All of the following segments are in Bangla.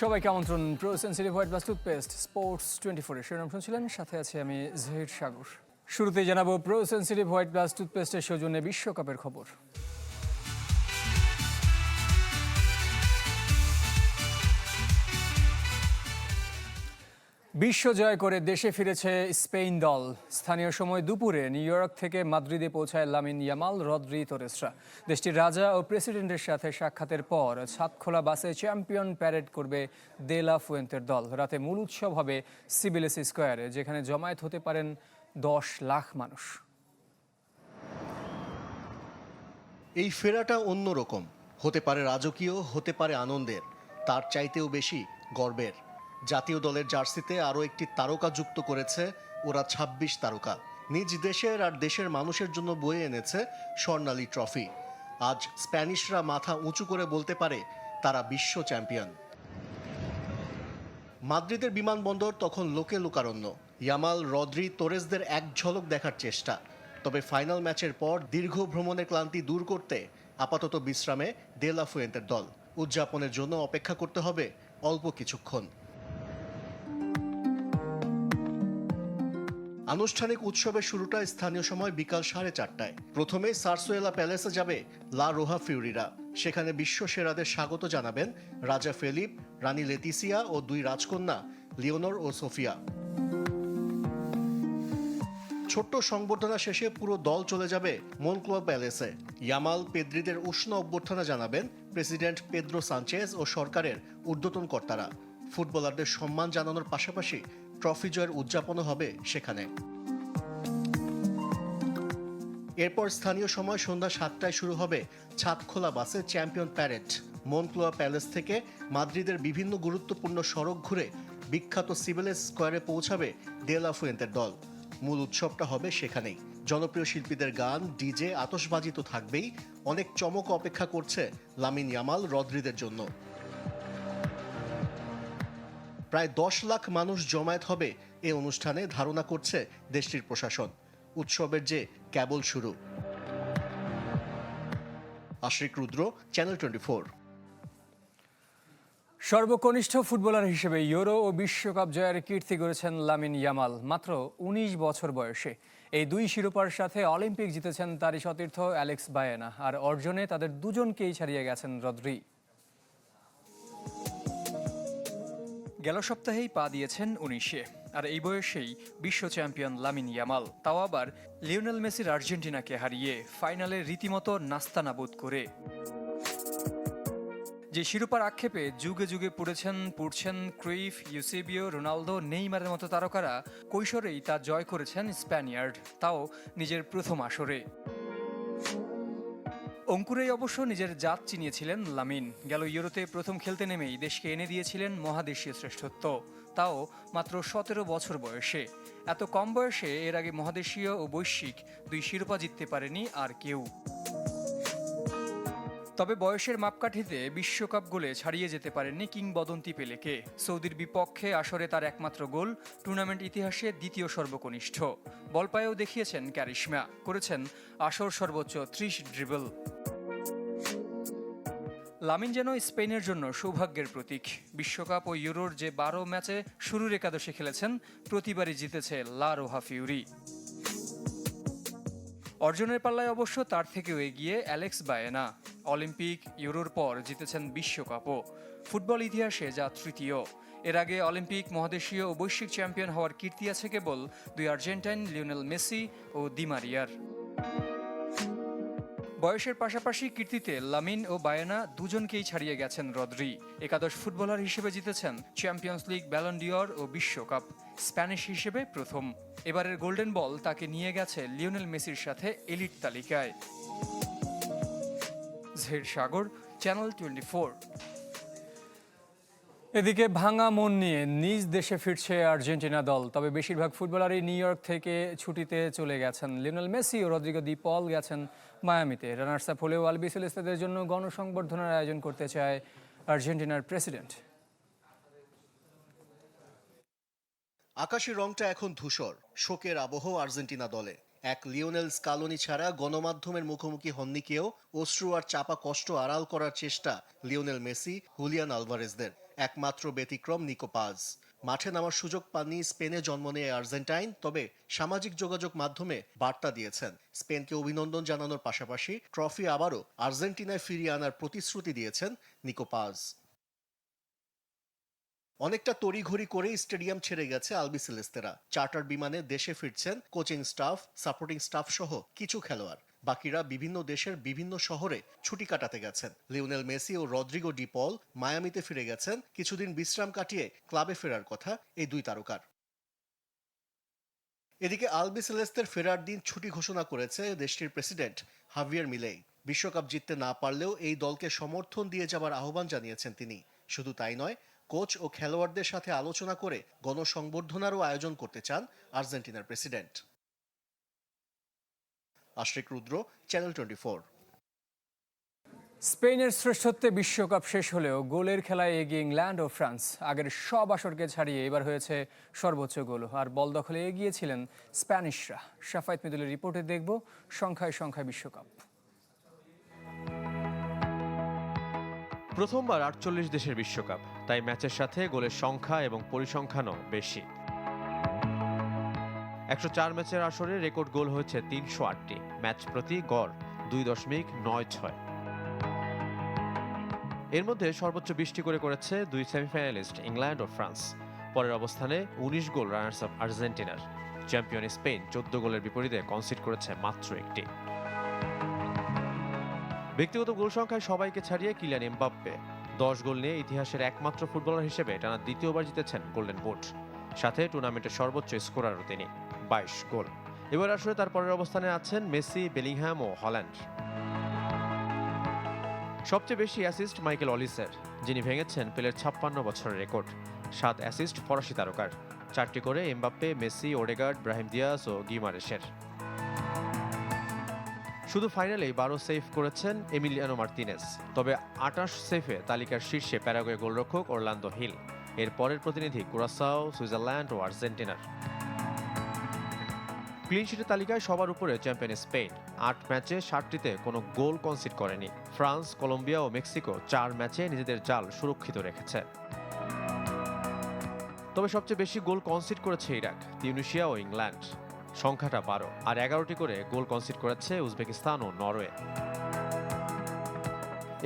সবাইকে আমন্ত্রণ pro sensitive white plus toothpaste sports 24 শিরোনাম শুনছিলেন, সাথে আছে আমি জহির সাগর। শুরুতেই জানাবো প্রো সেনসিটিভ হোয়াইট প্লাস টুথপেস্টের সৌজন্যে বিশ্বকাপের খবর। বিশ্ব জয় করে দেশে ফিরেছে স্পেন দল। স্থানীয় সময় দুপুরে নিউ ইয়র্ক থেকে মাদ্রিদে পৌঁছায় লামিন ইয়ামাল, রদ্রি তোরেসরা। দেশটির রাজা ও প্রেসিডেন্টের সাথে সাক্ষাতের পর ছাদখোলা বাসে চ্যাম্পিয়ন প্যারেড করবে দে লা ফুয়েন্তের দল। রাতে মূল উৎসব হবে সিবিলেস স্কোয়ারে, যেখানে জমায়েত হতে পারেন 10 লাখ মানুষ। এই ফেরাটা অন্যরকম, হতে পারে রাজকীয়, হতে পারে আনন্দের, তার চাইতেও বেশি গর্বের। জাতীয় দলের জার্সিতে আরও একটি তারকা যুক্ত করেছে ওরা, 26 তারকা। নিজ দেশের আর দেশের মানুষের জন্য বয়ে এনেছে স্বর্ণালী ট্রফি। আজ স্প্যানিশরা মাথা উঁচু করে বলতে পারে তারা বিশ্ব চ্যাম্পিয়ন। মাদ্রিদের বিমানবন্দর তখন লোকে লোকারণ্য। ইয়ামাল, রদ্রি, তোরেসদের এক ঝলক দেখার চেষ্টা। তবে ফাইনাল ম্যাচের পর দীর্ঘ ভ্রমণের ক্লান্তি দূর করতে আপাতত বিশ্রামে দে লা ফুয়েন্তের দল। উদযাপনের জন্য অপেক্ষা করতে হবে অল্প কিছুক্ষণ। আনুষ্ঠানিক উৎসবের শুরুটা স্থানীয় সময় বিকাল 4:30টায়। প্রথমে সারসুয়েলা প্যালেসে যাবে লা রোহা ফিউরিরা। সেখানে বিশ্ব সেরাদের স্বাগত জানাবেন রাজা ফেলিপ, রানী লেতিসিয়া ও 2 রাজকন্যা লিওনর ও সোফিয়া। ছোট্ট সংবর্ধনা শেষে পুরো দল চলে যাবে মনক্লোয়া প্যালেসে। ইয়ামাল, পেদ্রিদের উষ্ণ অভ্যর্থনা জানাবেন প্রেসিডেন্ট পেদ্রো সানচেজ ও সরকারের ঊর্ধ্বতন কর্তারা। ফুটবলারদের সম্মান জানানোর পাশাপাশি ট্রফি জয়ের উদযাপনও হবে সেখানে। এরপর স্থানীয় সময় সন্ধ্যা 7টায় শুরু হবে ছাদখোলা বাসে চ্যাম্পিয়ন প্যারেড। মনক্লোয়া প্যালেস থেকে মাদ্রিদের বিভিন্ন গুরুত্বপূর্ণ সড়ক ঘুরে বিখ্যাত সিবিলেস স্কোয়ারে পৌঁছাবে দে লা ফুয়েন্তের দল। মূল উৎসবটা হবে সেখানেই। জনপ্রিয় শিল্পীদের গান, ডিজে, আতশবাজি তো থাকবেই। অনেক চমক অপেক্ষা করছে লামিন ইয়ামাল, রদ্রিদের জন্য। প্রায় 10 লাখ মানুষ জমায়েত হবে এই অনুষ্ঠানে, ধারণা করছে দেশটির প্রশাসন। উৎসবের যে কেবল শুরু। আশরিক রুদ্র, চ্যানেল 24। সর্বকনিষ্ঠ ফুটবলার হিসেবে ইউরো ও বিশ্বকাপ জয়ের কীর্তি গড়েছেন লামিন ইয়ামাল মাত্র 19 বছর বয়সে। এই 2 শিরোপার সাথে অলিম্পিক জিতেছেন তারই সতীর্থ অ্যালেক্স বায়েনা, আর অর্জনে তাদের দুজনকেই ছাড়িয়ে গেছেন রদ্রি। গেল সপ্তাহেই পা দিয়েছেন 19-এ, আর এই বয়সেই বিশ্ব চ্যাম্পিয়ন লামিন ইয়ামাল, তাও আবার লিওনেল মেসির আর্জেন্টিনাকে হারিয়ে ফাইনালে রীতিমতো নাস্তানাবুদ করে। যে শিরোপার আক্ষেপে যুগে যুগে পড়ছেন ক্রুইফ, ইউসেবিও, রোনালদো, নেইমারের মতো তারকারা, কৈশোরেই তা জয় করেছেন স্প্যানিয়ার্ড, তাও নিজের প্রথম আসরে। অঙ্কুরেই অবশ্য নিজের জাত চিনিয়েছিলেন লামিন। গেল ইউরোতে প্রথম খেলতে নেমেই দেশকে এনে দিয়েছিলেন মহাদেশীয় শ্রেষ্ঠত্ব, তাও মাত্র 17 বছর বয়সে। এত কম বয়সে এর আগে মহাদেশীয় ও বৈশ্বিক 2 শিরোপা জিততে পারেনি আর কেউ। তবে বয়সের মাপকাঠিতে বিশ্বকাপ গোলে ছাড়িয়ে যেতে পারেননি কিংবদন্তি পেলেকে। সৌদির বিপক্ষে আসরে তার একমাত্র গোল, টুর্নামেন্ট ইতিহাসে দ্বিতীয় সর্বকনিষ্ঠ। বল পায়েও দেখিয়েছেন ক্যারিশমা, করেছেন আসর সর্বোচ্চ 30 ড্রিবল। লামিন যেন স্পেনের জন্য সৌভাগ্যের প্রতীক। বিশ্বকাপ ও ইউরোর যে 12 ম্যাচে শুরুর একাদশে খেলেছেন, প্রতিবারই জিতেছে লা রোহা ফিউরি। অর্জনের পাল্লায় অবশ্য তার থেকেও এগিয়ে অ্যালেক্স বায়েনা। অলিম্পিক, ইউরোর পর জিতেছেন বিশ্বকাপও, ফুটবল ইতিহাসে যা তৃতীয়। এর আগে অলিম্পিক, মহাদেশীয় ও বৈশ্বিক চ্যাম্পিয়ন হওয়ার কীর্তি আছে কেবল 2 আর্জেন্টাইন লিওনেল মেসি ও দি মারিয়ার। বয়সের পাশাপাশি কীর্তিতে লামিন ও বায়েনা দুজনকেই ছাড়িয়ে গেছেন রদ্রি। একাদশ ফুটবলার হিসেবে জিতেছেন চ্যাম্পিয়ন্স লিগ, ব্যালন ডিওর ও বিশ্বকাপ, স্প্যানিশ হিসেবে প্রথম। এবারের গোল্ডেন বল তাকে নিয়ে গেছে লিওনেল মেসির সাথে এলিট তালিকায়। জহির সাগর, চ্যানেল 24। এদিকে ভাঙা মন নিয়ে নিজ দেশে ফিরছে আর্জেন্টিনা দল। তবে বেশিরভাগ ফুটবলারই নিউ ইয়র্ক থেকে ছুটিতে চলে গেছেন। লিওনেল মেসি ও রদ্রিগো দি পল গেছেন মায়ামিতে। রানার্স আপ হলেও আলবিসেলেস্তাদের জন্য গণসংবর্ধনার আয়োজন করতে চায় আর্জেন্টিনার প্রেসিডেন্ট। আকাশের রংটা এখন ধূসর, শোকের আবহ আর্জেন্টিনা দলে। এক লিওনেল স্কালোনি ছাড়া গণমাধ্যমের মুখোমুখি হননি কেউ। অশ্রু আর চাপা কষ্ট আড়াল করার চেষ্টা লিওনেল মেসি, হুলিয়ান আলভারেজদের। একমাত্র ব্যতিক্রম নিকো পাজ। মাঠে নামার সুযোগ পাননি স্পেনে জন্ম নেয় আর্জেন্টাইন, তবে সামাজিক যোগাযোগ মাধ্যমে বার্তা দিয়েছেন। স্পেনকে অভিনন্দন জানানোর পাশাপাশি ট্রফি আবারও আর্জেন্টিনায় ফিরিয়ে আনার প্রতিশ্রুতি দিয়েছেন নিকো পাজ। অনেকটা তড়িঘড়ি করেই স্টেডিয়াম ছেড়ে গেছে আলবিসেলেস্তেরা। চার্টার বিমানে দেশে ফিরছেন কোচিং স্টাফ, সাপোর্টিং স্টাফ সহ কিছু খেলোয়াড়। বাকিরা বিভিন্ন দেশের বিভিন্ন শহরে ছুটি কাটাতে গেছেন। লিওনেল মেসি ও রদ্রিগো ডি পল মায়ামিতে ফিরে গেছেন। কিছুদিন বিশ্রাম কাটিয়ে ক্লাবে ফেরার কথা এই দুই তারকার। এদিকে আলবিসেলেস্তের ফেরার দিন ছুটি ঘোষণা করেছে দেশটির প্রেসিডেন্ট হাভিয়ার মিলেই। বিশ্বকাপ জিততে না পারলেও এই দলকে সমর্থন দিয়ে যাবার আহ্বান জানিয়েছেন তিনি। শুধু তাই নয়, কোচ ও খেলোয়াড়দের সাথে আলোচনা করে গণসংবর্ধনারও আয়োজন করতে চান আর্জেন্টিনার প্রেসিডেন্ট। আশরিক রুদ্র, চ্যানেল 24। স্পেনের শ্রেষ্ঠত্বে বিশ্বকাপ শেষ হলেও গোলের খেলায় এগিয়ে ইংল্যান্ড ও ফ্রান্স। আগের সব আসরকে ছাড়িয়ে এবার হয়েছে সর্বোচ্চ গোল, আর বল দখলে এগিয়েছিলেন স্প্যানিশরা। শাফায়েত মিদুলের রিপোর্টে দেখব সংখ্যায় সংখ্যায় বিশ্বকাপ। প্রথমবার ৪৮ দেশের বিশ্বকাপ, তাই ম্যাচের সাথে গোলের সংখ্যা এবং পরিসংখ্যানও বেশি। ১০৪ ম্যাচের আসরে রেকর্ড গোল হয়েছে ৩০৮টি, ম্যাচ প্রতি গড় ২.৯৬। এর মধ্যে সর্বোচ্চ ২০টি করে করেছে দুই সেমিফাইনালিস্ট ইংল্যান্ড ও ফ্রান্স। পরের অবস্থানে ১৯ গোল রানার্স আপ আর্জেন্টিনার। চ্যাম্পিয়ন স্পেন ১৪ গোলের বিপরীতে কনসিড করেছে মাত্র একটি। ব্যক্তিগত গোল সংখ্যায় সবাইকে ছাড়িয়ে কিলিয়ান এমবাপ্পে ১০ গোল নিয়ে ইতিহাসের একমাত্র ফুটবলার হিসেবে টানা দ্বিতীয়বার জিতেছেন গোল্ডেন বুট। সাথে টুর্নামেন্টের সর্বোচ্চ স্কোরারও তিনি, ২২ গোল। এবার আসলে তার পরের অবস্থানে আছেন মেসি, বেলিংহ্যাম ও হল্যান্ড। সবচেয়ে বেশি অ্যাসিস্ট মাইকেল অলিসের, যিনি ভেঙেছেন পেলের ৫৬ বছরের রেকর্ড। ৭ অ্যাসিস্ট ফরাসি তারকার, ৪টি করে Mbappe, Messi, Odegaard, Brahim Diaz ও গিমারেশের। শুধু ফাইনালেই ১২ সেভ করেছেন এমিলিয়ানো মার্তিনেজ। তবে ২৮ সেভে তালিকার শীর্ষে প্যারাগুয়ে গোলরক্ষক অরলান্দো হিল। এর পরের প্রতিনিধি কুরাসাও, সুইজারল্যান্ড ও আর্জেন্টিনার। ক্লিনশিটের তালিকায় সবার উপরে চ্যাম্পিয়ন স্পেন, ৮ ম্যাচে ৬০টিতে কোনো গোল কনসিড করেনি। ফ্রান্স, কলম্বিয়া ও মেক্সিকো ৪ ম্যাচে নিজেদের জাল সুরক্ষিত রেখেছে। তবে সবচেয়ে বেশি গোল কনসিড করেছে ইরাক, তিউনিসিয়া ও ইংল্যান্ড, সংখ্যাটা ১২, আর ১১টি করে গোল কনসিড করেছে উজবেকিস্তান ও নরওয়ে।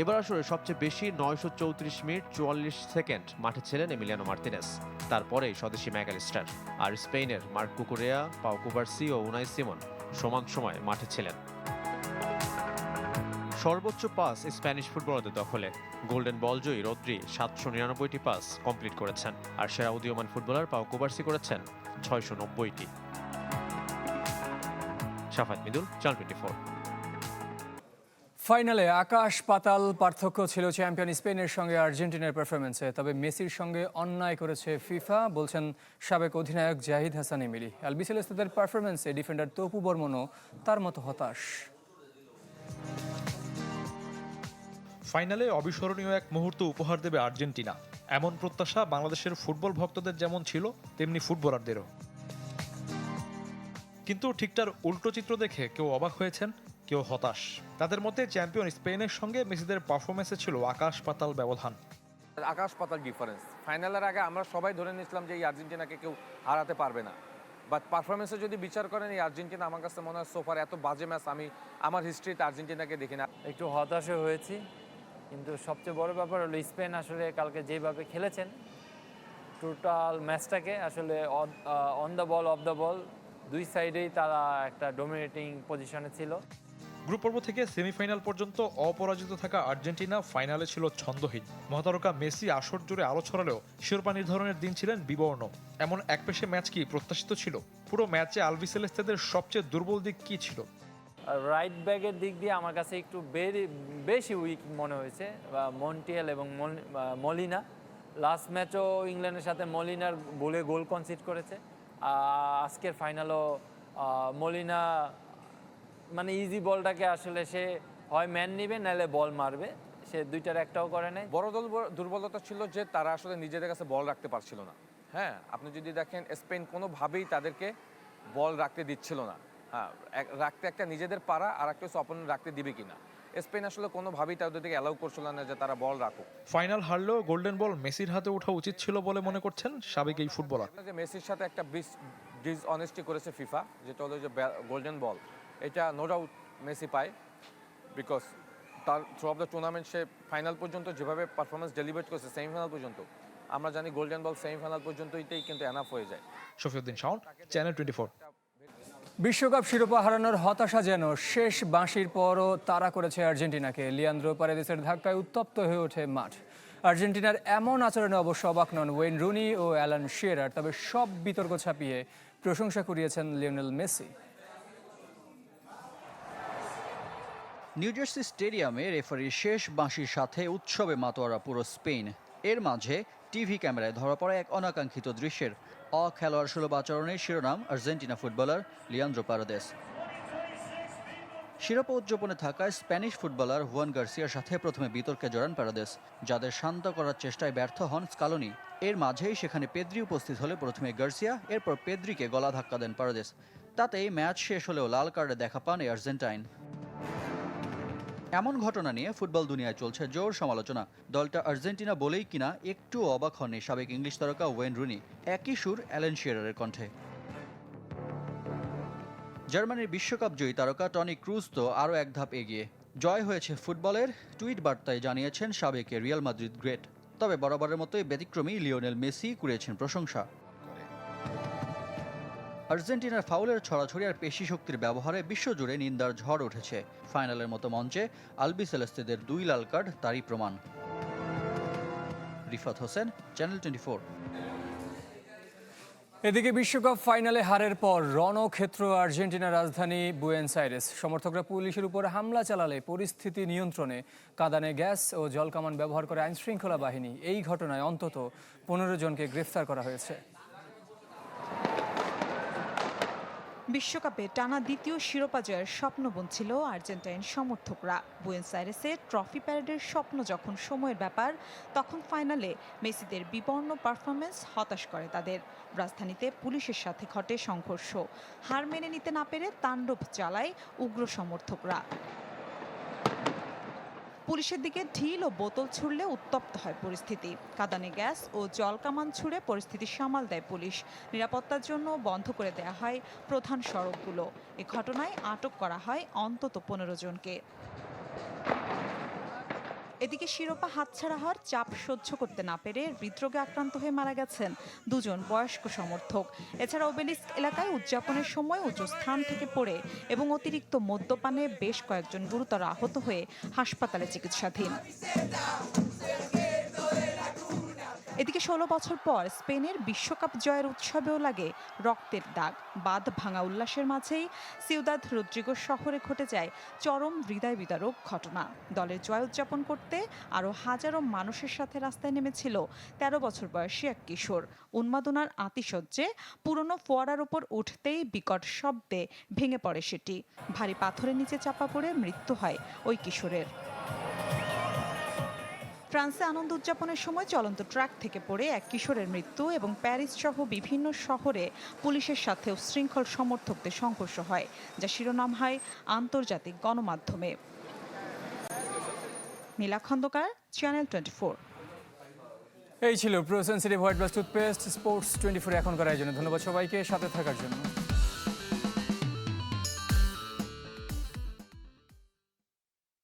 এবার আসলে সবচেয়ে বেশি ৯৩৪ মিনিট ৪৪ সেকেন্ড মাঠে ছিলেন এমিলিয়ানো মার্তিনেজ, তারপরেই স্বদেশি ম্যাকঅ্যালিস্টার। আর স্পেনের মার্ক কুকুরেয়া, পাও কুবার্সি ও উনাই সিমন সমান সময় মাঠে ছিলেন। সর্বোচ্চ পাস স্প্যানিশ ফুটবলারদের দখলে। গোল্ডেন বল জয়ী রদ্রি ৭৯৯টি পাস কমপ্লিট করেছেন, আর সেরা উদীয়মান ফুটবলার পাও কুবার্সি করেছেন ৬৯০টি। শাফায়েত মিদুল, চ্যানেল 24। ফাইনালে আকাশ পাতাল পার্থক্য ছিল চ্যাম্পিয়ন স্পেনের সঙ্গে আর্জেন্টিনার পারফরমেন্সে। তবে মেসির সঙ্গে অন্যায় করেছে ফিফা, বলছেন সাবেক অধিনায়ক জাহিদ হাসান এমিলি। আলবিসেলেস্তেদের পারফরমেন্সে ডিফেন্ডার তপু বর্মনও তার মতো হতাশ। ফাইনালে অবিস্মরণীয় এক মুহূর্ত উপহার দেবে আর্জেন্টিনা, এমন প্রত্যাশা বাংলাদেশের ফুটবল ভক্তদের যেমন ছিল, তেমনি ফুটবলারদেরও। কিন্তু ঠিকটার উল্টো চিত্র দেখে কেউ অবাক হয়েছেন, কেউ হতাশ। তাদের মধ্যে চ্যাম্পিয়ন স্পেনের সঙ্গে মেসিদের পারফরমেন্সে ছিল আকাশ পাতাল ব্যবধান। আকাশ পাতাল ডিফারেন্স। ফাইনালের আগে আমরা সবাই ধরে নিয়েছিলাম যে এই আর্জেন্টিনাকে কেউ হারাতে পারবে না, বাট পারফরমেন্সে যদি বিচার করেন এই আর্জেন্টিনা আমার কাছে মনে হয় সোফার এত বাজে ম্যাচ আমি আমার হিস্ট্রিতে আর্জেন্টিনাকে দেখি না। একটু হতাশও হয়েছি, কিন্তু সবচেয়ে বড় ব্যাপার হলো স্পেন আসলে কালকে যেভাবে খেলেছেন টোটাল ম্যাচটাকে আসলে on the ball, of the ball দুই সাইডেই তারা একটা ডমিনেটিং পজিশনে ছিল। গ্রুপ পর্ব থেকে সেমিফাইনাল পর্যন্ত অপরাজিত থাকা আর্জেন্টিনা ফাইনালে ছিল ছন্দহীন। মহাতারকা মেসি আসর জুড়ে আলো ছড়ালেও শিরোপা নির্ধারণের দিন ছিলেন বিবর্ণ। এমন একপেশে ম্যাচ কি প্রত্যাশিত ছিল? পুরো ম্যাচে আলবিসেলেস্তেদের সবচেয়ে দুর্বল দিক কি ছিল? রাইট ব্যাকের দিক দিয়ে আমার কাছে একটু বেশি উইক মনে হয়েছে মন্টিয়েল এবং মলিনা। লাস্ট ম্যাচও ইংল্যান্ডের সাথে মলিনার বলে গোল কনসিড করেছে। আজকের ফাইনালও মলিনা মানে ইজি বলটাকে আসলে সে হয় ম্যান নিবে নাহলে বল মারবে, সে দুইটার একটাও করে নাই। বড় দল দুর্বলতা ছিল যে তারা আসলে নিজেদের কাছে বল রাখতে পারছিল না। হ্যাঁ, আপনি যদি দেখেন স্পেন কোনোভাবেই তাদেরকে বল রাখতে দিচ্ছিল না। হ্যাঁ, রাখতে একটা নিজেদের পারা আর একটা অপোনেন্ট রাখতে দিবে কিনা, স্পেন আসলে কোনোভাবেই তাদেরকে অ্যালাউ করছিল না যে তারা বল রাখুক। ফাইনাল হারলেও গোল্ডেন বল মেসির হাতে ওঠা উচিত ছিল বলে মনে করছেন সাবেক এই ফুটবলার। যে মেসির সাথে একটা ডিসঅনেস্টি করেছে ফিফা, যেটা হলো যে গোল্ডেন বল, এটা নো ডাউট মেসি পায়, বিকজ তার through of the tournament say final পর্যন্ত যেভাবে পারফরমেন্স ডেলিভার করেছে সেমিফাইনাল পর্যন্ত, আমরা জানি গোল্ডেন বল সেমিফাইনাল পর্যন্তই কিন্তু এনাফ হয়ে যায়। শফিউদ্দিন শাওন, চ্যানেল 24। বিশ্বকাপ শিরোপা হারানোর হতাশা যেন শেষ বাঁশির পরও তাড়া করেছে আর্জেন্টিনাকে। লিয়ান্দ্রো পারেদেসের ধাক্কায় উত্তপ্ত হয়ে ওঠে মাঠ। আর্জেন্টিনার এমন আচরণে অবশ্য অবাক নন ওয়েন রুনি ও অ্যালান শিরার, তবে সব বিতর্ক ছাপিয়ে প্রশংসা কুড়িয়েছেন লিওনেল মেসি। নিউজার্সি স্টেডিয়ামে রেফারির শেষ বাঁশির সাথে উৎসবে মাতোয়ারা পুরো স্পেন। এর মাঝে টিভি ক্যামেরায় ধরা পড়ে এক অনাকাঙ্ক্ষিত দৃশ্যের অখেলোয়াড় সুলভ আচরণের শিরোনাম আর্জেন্টিনা ফুটবলার লিয়ান্দ্রো পারেদেস। শিরোপা উদযাপনে থাকা স্প্যানিশ ফুটবলার হুয়ান গার্সিয়ার সাথে প্রথমে বিতর্কে জড়ান পারেদেস, যাদের শান্ত করার চেষ্টায় ব্যর্থ হন স্কালোনি। এর মাঝেই সেখানে পেদ্রি উপস্থিত হলে প্রথমে গার্সিয়া, এরপর পেদ্রিকে গলা ধাক্কা দেন পারেদেস। তাতেই ম্যাচ শেষ হলেও লাল কার্ডে দেখা পান এই আর্জেন্টাইন। এমন ঘটনা নিয়ে ফুটবল দুনিয়ায় চলছে জোর সমালোচনা। দলটা আর্জেন্টিনা বলেই কিনা একটু অবাক হননি সাবেক ইংলিশ তারকা ওয়েন রুনি। একই সুর অ্যালেন শিরারের কণ্ঠে। জার্মানির বিশ্বকাপ জয়ী তারকা টনি ক্রুজ তো আরও এক ধাপ এগিয়ে। জয় হয়েছে ফুটবলের, টুইট বার্তায় জানিয়েছেন সাবেক রিয়াল মাদ্রিদ গ্রেট। তবে বরাবরের মতোই ব্যতিক্রমী লিওনেল মেসি কুড়িয়েছেন প্রশংসা। আর্জেন্টিনার ফাউলের ছড়াছড়ি আর পেশি শক্তির ব্যবহারে বিশ্বজুড়ে নিন্দার ঝড় উঠেছে। ফাইনালের মতো মঞ্চে আলবিসেলেস্তেদের 2 লাল কার্ড তারই প্রমাণ। রিফাত হোসেন, চ্যানেল 24। এদিকে বিশ্বকাপ ফাইনালে হারের পর রণক্ষেত্র আর্জেন্টিনার রাজধানী বুয়েনোস আইরেস। সমর্থকরা পুলিশের উপর হামলা চালালে পরিস্থিতি নিয়ন্ত্রণে কাঁদানে গ্যাস ও জলকামান ব্যবহার করে আইনশৃঙ্খলা বাহিনী। এই ঘটনায় অন্তত 15 জনকে গ্রেফতার করা হয়েছে। বিশ্বকাপে টানা দ্বিতীয় শিরোপা জয়ের স্বপ্ন বুনছিল আর্জেন্টাইন সমর্থকরা। বুয়েনোস আইরেসে ট্রফি প্যারেডের স্বপ্ন যখন সময়ের ব্যাপার, তখন ফাইনালে মেসিদের বিবর্ণ পারফরমেন্স হতাশ করে তাদের। রাজধানীতে পুলিশের সাথে ঘটে সংঘর্ষ। হার মেনে নিতে না পেরে তাণ্ডব চালায় উগ্র সমর্থকরা। পুলিশের দিকে ঢিল ও বোতল ছুড়লে উত্তপ্ত হয় পরিস্থিতি। কাঁদানে গ্যাস ও জলকামান ছুড়ে পরিস্থিতি সামাল দেয় পুলিশ। নিরাপত্তার জন্য বন্ধ করে দেওয়া হয় প্রধান সড়কগুলো। এ ঘটনায় আটক করা হয় অন্তত 15 জনকে। এদিকে শিরোপা হাতছাড়া হওয়ার চাপ সহ্য করতে না পেরে হৃদরোগে আক্রান্ত হয়ে মারা গেছেন 2 জন বয়স্ক সমর্থক। এছাড়া ওবেলিস্ক এলাকায় উদযাপনের সময় উঁচু স্থান থেকে পড়ে এবং অতিরিক্ত মদ্যপানে বেশ কয়েকজন গুরুতর আহত হয়ে হাসপাতালে চিকিৎসাধীন। এদিকে 16 বছর পর স্পেনের বিশ্বকাপ জয়ের উৎসবেও লাগে রক্তের দাগ। বাঁধ ভাঙা উল্লাসের মাঝেই সিউদাদ রদ্রিগো শহরে ঘটে যায় চরম হৃদয় বিদারক ঘটনা। দলের জয় উদযাপন করতে আরও হাজারো মানুষের সাথে রাস্তায় নেমেছিল 13 বছর বয়সী এক কিশোর। উন্মাদনার আতিশয্যে পুরনো ফোয়ারার উপর উঠতেই বিকট শব্দে ভেঙে পড়ে সেটি। ভারী পাথরের নিচে চাপা পড়ে মৃত্যু হয় ওই কিশোরের। ফ্রান্সে আনন্দ উদযাপনের সময় চলন্ত ট্রাক থেকে পড়ে এক কিশোরের মৃত্যু এবং প্যারিস সহ বিভিন্ন শহরে পুলিশের সাথে উচ্ছৃঙ্খল সমর্থকদের সংঘর্ষ হয়, যা শিরোনাম হয় আন্তর্জাতিক গণমাধ্যমে। নীলা খন্দকার, চ্যানেল 24। এই ছিল pro sensitive white blast toothpaste sports 24 এখনকার আয়োজনে। ধন্যবাদ সবাইকে সাথে থাকার জন্য।